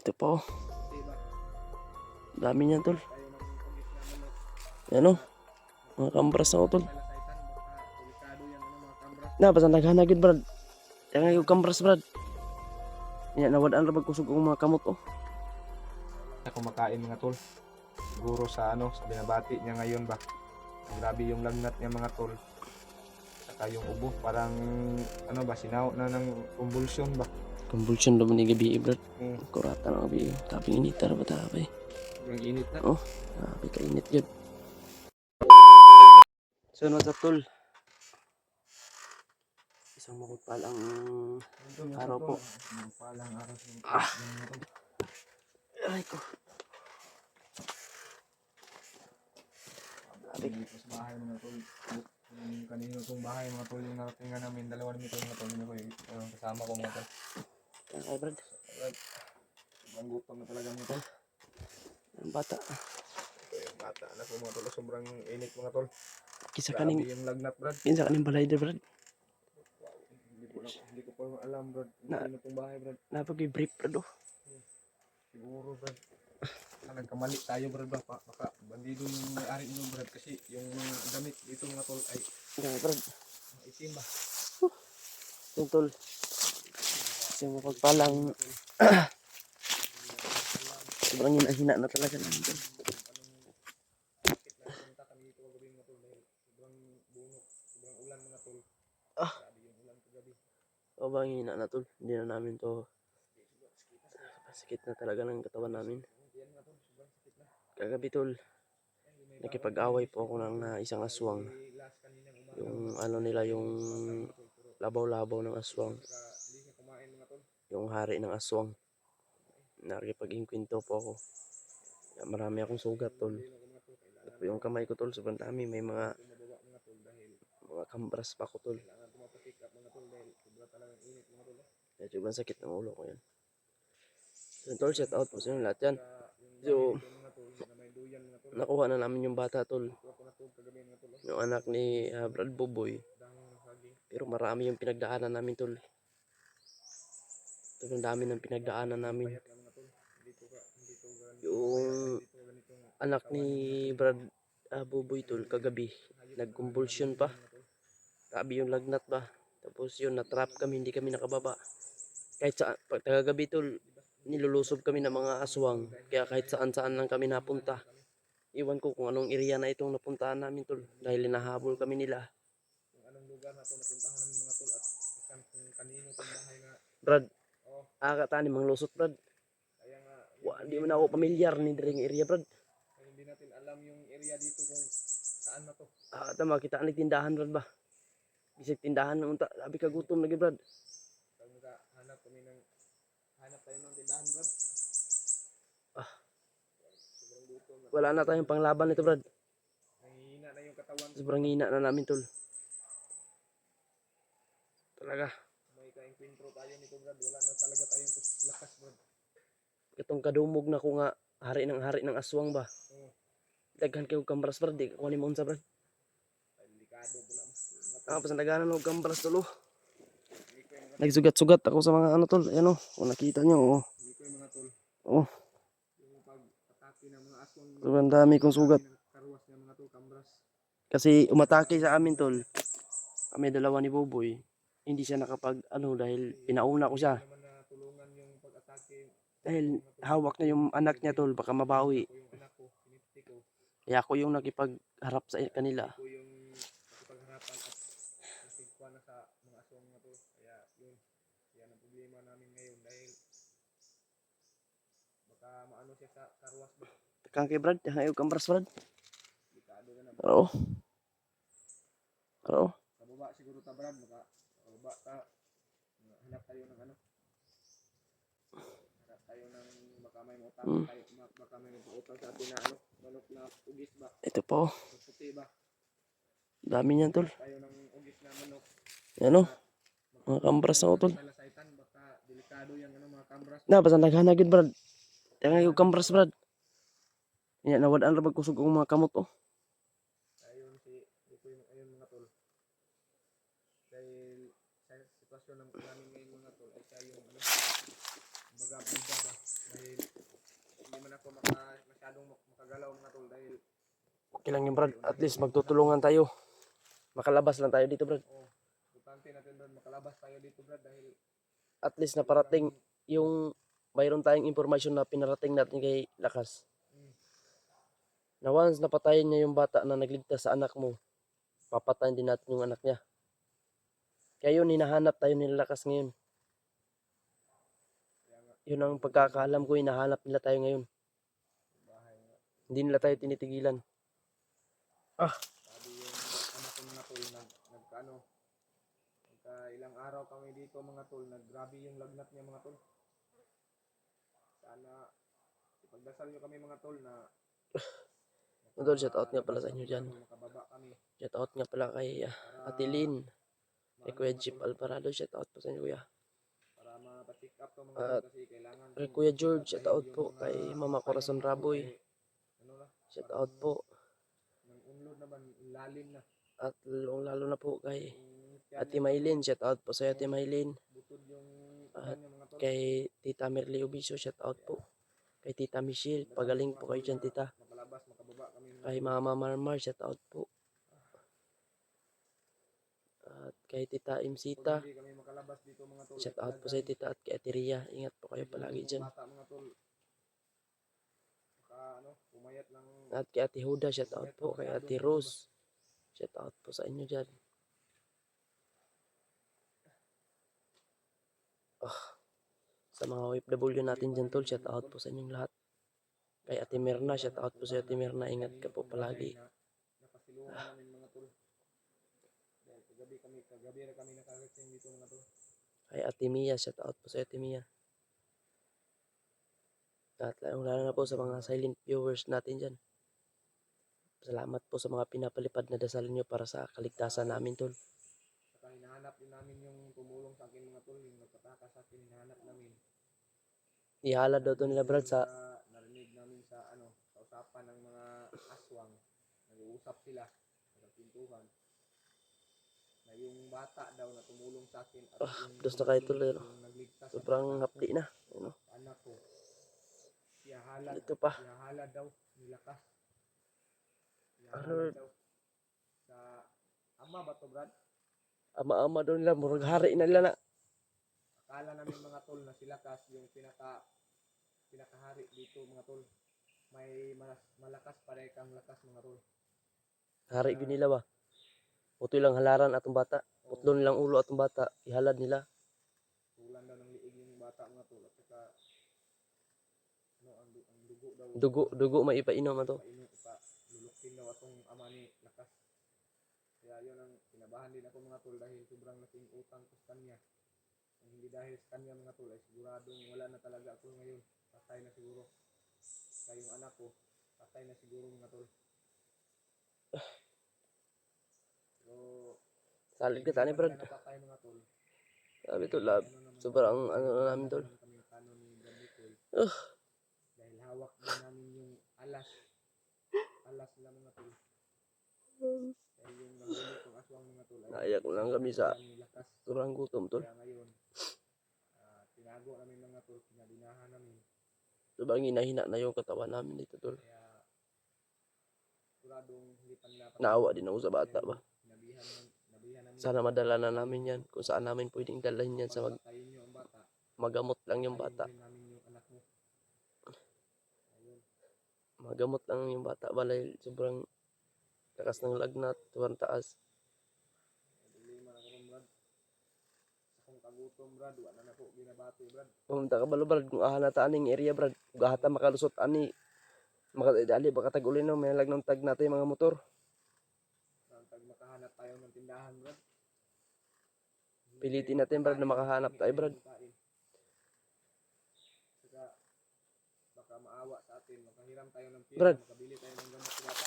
Ito pa oh. Dami niyan tol. Yan oh. Mga kambras na oh tol. Na, basta naghanagid brad. Yan yung kambras brad. Yan, nawadaan ra kusog ang mga kamot oh. Kumakain mga tol. Siguro sa sa binabati niya ngayon ba. Grabe yung lagnat niya mga tol. Saka yung ubo, parang sinaw na ng convulsion ba. Convulsion naman ni gabi brad. Kurata na gabi. Taping init tara ba tapay. Yung init na. Oh, grabe ka init yun. So what's up tol? Isang mapagpalang araw po. Mapagpalang araw po. Aray ko. Dito sa bahay mga tol. Yung kanino itong bahay mga tol yung naratingan namin. Dalawa nito mga tol. Kasama ko mga tol. Ay brad. Sobrang gutom na talaga mga tol. Ang bata. Ito yung bata na po mga tol. Sobrang init mga tol. Kisa Grabe kaning yung lagnat brad. kinsa kaning balay der brad. Hindi ko pa alam brad. Kanino itong bahay brad. Napag-brief brad oh. Siguro brad. Nagkamali tayo brad ba. Baka bandido yung may-ari nyo brad. Kasi yung mga damit dito mga tol ay Ganyan brad. itim ba. Yung tol. Isang mapagpalang sobrang hina na talaga namin tol. Sobrang hina na tol. Hindi na namin to. Sakit na talaga ng katawan namin. Kagabi tol, nakipag-away po ako ng isang aswang. Yung nila, yung labaw-labaw ng aswang. Yung hari ng aswang. Nakipag-inkwento po ako. Marami akong sugat tol. At yung kamay ko tol, sobrang dami. May mga kambras pa ko tol. At sobrang sakit ng ulo ko yan. So tol, shout out po sa inyo lahat yan. So, nakuha na namin yung bata tol. Yung anak ni Brad Boboy. Pero marami yung pinagdaanan namin tol. Sobrang dami ng pinagdaanan namin. Yung anak ni Brad Boboy tol kagabi. Nag-convulsion pa. Grabe yung lagnat ba. Tapos yun, na-trap kami, hindi kami nakababa. Kahit sa kagabi tol, nilulusob kami ng mga aswang. Kaya kahit saan-saan lang kami napunta. Iwan ko kung anong area na itong napuntahan namin tol. Dahil hinahabol kami nila. Kung anong lugar na ito napuntahan namin mga tol. At kung kanino itong bahay nga. Brad, tani mga lusot Brad. Kaya nga. Hindi mo na ako pamilyar ni Dring area Brad. Hindi natin alam yung area dito kung saan na to. Tama, kita ang tindahan Brad ba. Bisig tindahan na unta. Sabi ka gutom lagi Brad. Hanap tayo ng tindahan Brad. Wala na tayong panglaban nito Brad. Nanghihina na yung katawan. Sobrang hina na namin tol. Talaga. May ka-encuentro tayo nito Brad. Wala na talaga tayong lakas Brad. Itong kadumog na ko nga hari ng aswang ba. Daghan kayo kambras Brad. Di ko mo unsa Brad. Delikado po na. Pasandaganan ng kambras tol oh. Nagsugat-sugat ako sa mga tol. Ayan oh. Kung nakita nyo oh. Dito yung mga tol. Oh. Yung pag-atake ng mga aswang. Sobrang dami kong sugat. Karuwas ng mga tol kambras. Kasi umatake sa amin tol. Kami dalawa ni Boboy. Hindi siya nakapag dahil pinauna ko siya. Tulungan yung pag-atake. Dahil hawak na yung anak niya tol. Baka mabawi. Yung anak ko, pinipti ko. Kaya ako yung nakipagharap sa kanila. Ako yung nakipagharapan at nakipagkuha na sa mga aswang na to. Kaya yun. Yan ang problema namin ngayon dahil baka maano siya sa karwas ba. Takang kay Brad. Ayaw kambras Brad. Delikado ka na. Oo. Oo. Sa baba siguro ta Brad. Sa baba ta. Hanap tayo ng hanap tayo ng baka may utang tayo. Baka may utang sa atin na manok na ugis ba. Ito po. Puti ba. Dami niyan tol. Tayo ng ugis na manok. Yan o. Mga kambras na tol. Baka delikado yung mga kambras. Na, basta naghanagin Brad. Tangan yung kambras Brad. Yan, nawadaan ra kusog ang mga kamot oh. Ayun ayun mga tol. Dahil sa sitwasyon ng namin ngayon mga tol ay siya yung baga bida ba. Dahil masyadong makagalaw mga tol dahil Okay lang yun, Brad. At least magtutulungan tayo. Makalabas lang tayo dito, Brad. importante natin Brad makalabas tayo dito Brad dahil At least naparating yung mayroon tayong impormasyon na pinarating natin kay Lakas. Na once napatayin niya yung bata na nagligtas sa anak mo, papatayin din natin yung anak niya. Kaya yun, hinahanap tayo nila Lakas ngayon. Yun ang pagkakaalam ko, hinahanap nila tayo ngayon. Hindi nila tayo tinitigilan. sabi yung anak ko mga tol nagkaano ilang araw kami dito mga tol naggrabe yung lagnat niya mga tol. Sana ipagdasal nyo kami mga tol na Tol, shout out nga pala sa inyo dyan. makababa kami Shout out nga pala kay Ate Lynn, kay Kuya Jeep Alvarado. Shout out po sa inyo, Kuya. para ma-check up to mga At tol kasi kailangan kay Kuya George, shout out po. Kay Mama Corazon Raboy, ano na shout out po. ng unlod naman lalim na At lalo na po kay yung Ate Maylin, shout out po sa Ate Maylin. butod yung At niya mga tol. kay Tita Merly Obiso, shout out po. Kay Tita Michelle, pagaling po kayo dyan, Tita. Makalabas makababa kami mga Kay Mama Marmar, shout out po. At kay Tita Imsita, hindi kami makalabas dito mga tol. shout out po sa Tita at kay Ate Ria. Ingat po kayo palagi dyan. Bata mga tol. Pumayat lang At kay Ate Huda, shout out po. Kay Ate Rose, shout out po sa inyo dyan. Sa mga OFW natin dyan, tol, shout out po sa inyong lahat. Kay Ate Mirna, shout out po sa Ate Mirna. Ingat ka po palagi. napasiluhan namin mga tol. Dahil kagabi na kami nakarating dito mga tol. Kay Ate Mia, shout out po sa Ate Mia. At lalo na po sa mga silent viewers natin dyan. Salamat po sa mga pinapalipad na dasal nyo para sa kaligtasan namin, tol. Saka hinahanap din namin yung tumulong sa akin mga tol. Yung nagpataka sa akin, hinahanap namin. Ihalad daw to nila, Brad, sa Narinig namin sa sa usapan ng mga aswang. Nag-uusap sila sa pintuan. Na yung bata daw na tumulong sa akin at dos na kayo, tol. yung nagligtas Sobrang hapdi na. Ano? anak ko. Ihahalad, Ito pa. ihahalad daw nilakas. Ano? Ihahalad daw sa ama ba to Brad? Ama-ama daw nila. Murag hari na nila na. Akala namin mga tol na si Lakas yung pinakahari dito mga tol. May malakas pare kang lakas mga tol. Hari yun nila ba? Puto lang halaran atong bata. Putlo nilang ulo atong bata. Ihalad nila. Tulan daw ng liig yung bata mga tol. At saka ang dugo daw. Dugo may ipainom ato. Lulukin daw atong ama ni Lakas. Kaya yun ang kinabahan din ako mga tol dahil sobrang laking utang ko sa kanya. Kung hindi dahil sa kanya mga tol ay siguradong wala na talaga ako ngayon. Patay na siguro. Kaya yung anak ko, patay na siguro mga tol. So, Salit ka tani, Brad. napatay mga tol. Sabi to, love. Sobrang ano na namin, tol. Kami plano ni Brad Nicole. Uh, Dahil hawak din namin yung alas. Alas nila mga tol. Dahil yung nahuli kong aswang mga tol. naiyak lang kami sa Lakas. sobrang gutom, tol. Kaya ngayon, tinago namin mga tol. Pinadinahan namin. Sobrang hinahina na yung katawan namin dito, tol. Kaya, siguradong hindi pa nila Naawa din ako sa bata ba. nabihan namin. Sana madala na namin yan. Kung saan namin pwedeng dalhin yan sa Patayin nyo ang bata. magamot lang yung bata. Patayin namin yung anak mo. Ayun. Magamot lang yung bata. Balay, sobrang lakas ng lagnat. Sobrang taas. Problema na ko Brad. Sa kong kagutom Brad. Wala na po binabati Brad. Pumunta ka balo, Brad. Kung ahanata aning area, Brad. Kung ahata makalusot ani. Makadali, baka tag-uli na. May lag ng tag natin mga motor. Pag makahanap tayo ng tindahan Brad. Pilitin natin, Brad, na makahanap tayo, Brad. Saka baka maawa sa atin. Makahiram tayo ng pira. Brad. Makabili tayo ng gamot sa bata.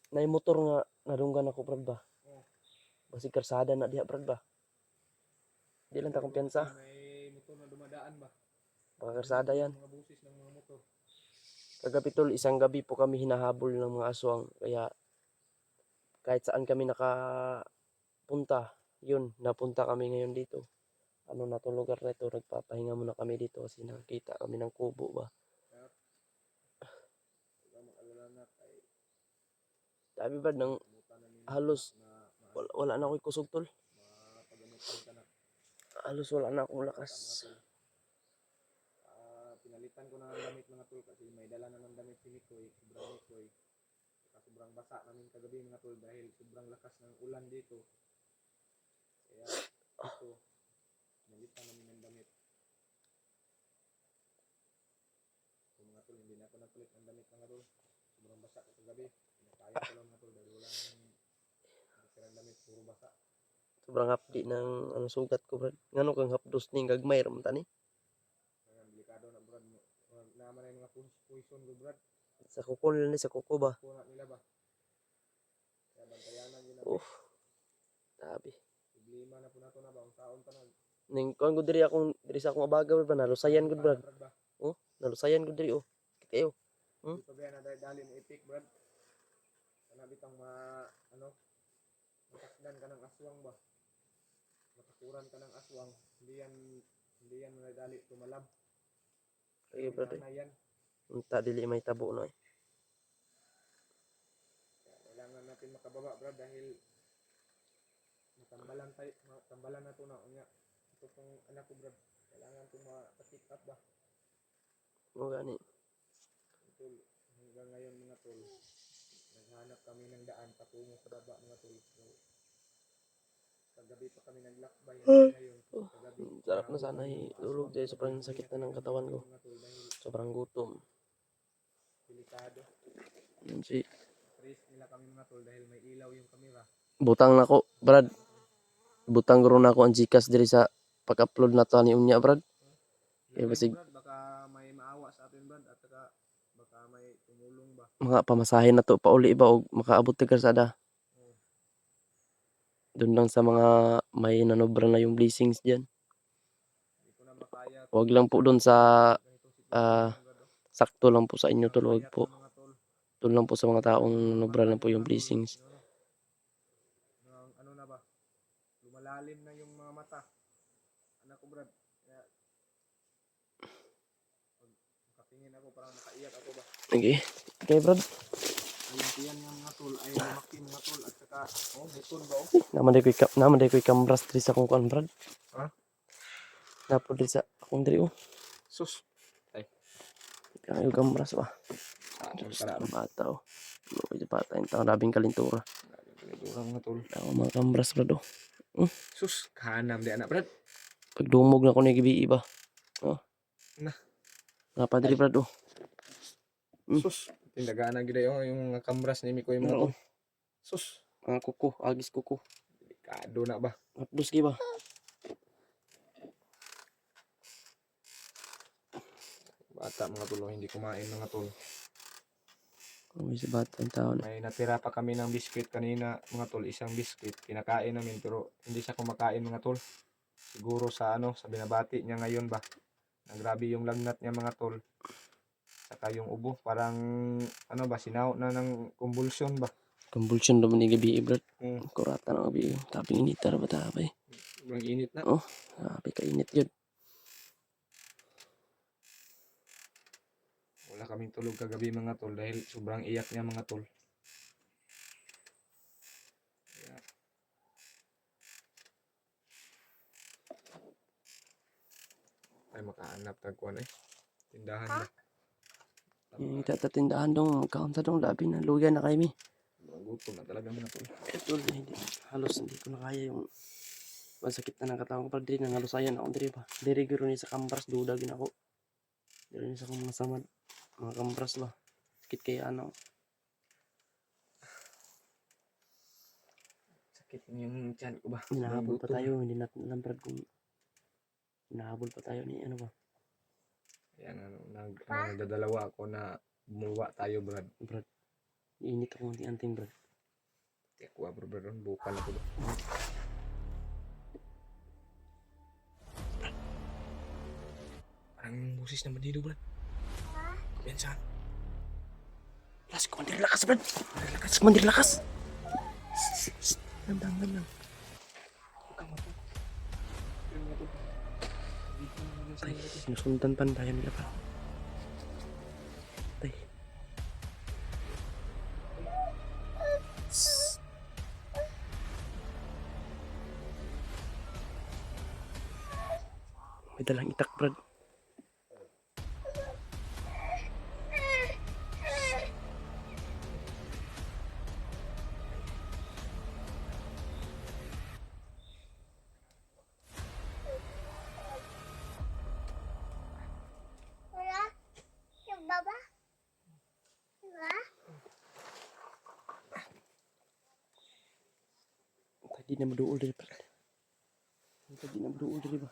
Na yung motor nga, nadunggan ako, Brad ba? Oh. Basi karsada na diha, Brad ba? Di lang ta kumpiyansa. May motor na dumadaan ba? Baka karsada yan. Mga busis ng mga motor. Kagabi, tol, isang gabi po kami hinahabol ng mga aswang. Kaya kahit saan kami nakapunta, yun, napunta kami ngayon dito. Ano na to lugar na ito, nagpapahinga muna kami dito kasi nakita kami ng kubo ba. Sabi Brad, nang halos wala na ako'y kusog tol. Halos wala na akong lakas. Pinalitan ko na ng damit mga tol kasi may dala na ng damit si Mikoy, sobrang Mikoy. Sobrang basa namin kagabi mga tol dahil sobrang lakas ng ulan dito. Kaya ito, pinalitan namin ng damit. So, mga tol, hindi na ako nagpalit ng damit mga tol. Sobrang basa ko kagabi. Kaya ko lang mga tol dahil wala nang damit, puro basa. Sobrang hapdi ng sugat ko Brad. Ngano kang hapdos ning gagmay ra man tani. Delikado na brad, naman na yung mga poison ko brad. Sa kukol ni sa kuko ba. Kuna nila ba? Kaya bantayanan yun na. Sabi. Problema na po nato na ba? Ang taon pa na. Ning kuan ko diri sa akong abaga Brad, nalusayan gud Brad. Oh, nalusayan gud diri oh. Kitayo. Ito ba na dali ni Epic brad? Kana bitang matakdan ka ng aswang ba? Matakuran ka ng aswang, hindi yan dali tumalab. Kaya Brad. Yan. Unta dili may tabo no. Kailangan natin makababa brad dahil tambalan na to na unya. Ito pong anak ko brad, kailangan to ma-pick up ba. Mo gani. Tol, hanggang ngayon mga tol, naghanap kami ng daan patungo sa baba mga tol. So, kagabi pa kami naglakbay ngayon. Kagabi. Sarap na sana tulog dahil sobrang sakit na ng katawan ko. Sobrang gutom. Delikado. Yun si Trace nila kami mga tol dahil may ilaw yung kamera. butang nako Brad. Butang guro na ako ang Gcash diri sa pag-upload na to ni unya Brad. Kaya basig Brad, baka may maawa sa atin brad at saka baka may tumulong ba. mga pamasahe na to pauli ba og makaabot ti karsada. Doon lang sa mga may nanobra na yung blessings diyan. Hindi ko na makaya. Wag lang po doon sa sakto lang po sa inyo tol, wag po. Doon lang po sa mga taong nanobra na po yung blessings. Ano na ba? Lumalalim na yung mga mata. Anak ko brad. Kaya makatingin ako parang makaiyak ako ba. Okay. Okay Brad. Ayun tiyan yung mga tol ay lumaki mga tol at saka buton ba oh. Naman day ko'y kambras diri sa akong kuan Brad. Ha? Napod diri sa akong diri oh. Sus. Ay. Kayo kambras ba? Diyos Sa bata oh. Luoy di bata yung taong labing kalintura. Kalintura mga tol. Ako mga kambras Brad oh. Sus. Kahanam di anak brad. Pagdumog na ko ni gibi ba. Oh. Na. Napa diri Brad oh. Sus. Tindagaan na gid yung kambras ni Mikoy mga tol. Sus. Mga kuko, agis kuko. Delikado na ba? Hapdos gi ba? Bata mga tol, hindi kumain mga tol. May si bata yung taon. May natira pa kami ng biskwit kanina mga tol, isang biskwit. Kinakain namin pero hindi siya kumakain mga tol. Siguro sa sa binabati niya ngayon ba. Grabe yung lagnat niya mga tol. Saka yung ubo, parang sinaw na ng convulsion ba. Convulsion naman ni gabi Brad. Kurata ng gabi. Taping init na ba tapay? Sobrang init na. Oh, grabe ka init yun. Wala kaming tulog kagabi mga tol dahil sobrang iyak niya mga tol. Kaya, ay makahanap tagkuan tindahan ba. Yung tatatindahan dong, kaunta dong labi na luya na kayo mi. Gutom na talaga mga tol. Ito halos hindi ko na kaya yung masakit na ng katawan ko. Pag diri na halusayan ako diri ba. Diri giro ni sa kambras, duda gin ako. Diri ni sa kong mga samad. Mga kambras ba. Sakit kaya Sakit yung tiyan ko ba. Hinahabol pa tayo, hindi natin alam Brad kung hinahabol pa tayo ni ba. Yan nagdadalawa ako na bumuwa tayo Brad. Init ako anting Brad. Tekwa bro, bukan ako ba. Parang busis naman dito Brad. Yan saan? Las, kumandir lakas Brad. Kumandir lakas. Gandang. Ay, sinusundan pa tayo nila pa. Ay. Dalang itak, Brad. Wala? Yung baba? Wala? Tadi na maduol diri, Brad. Tadi na maduol diri ba?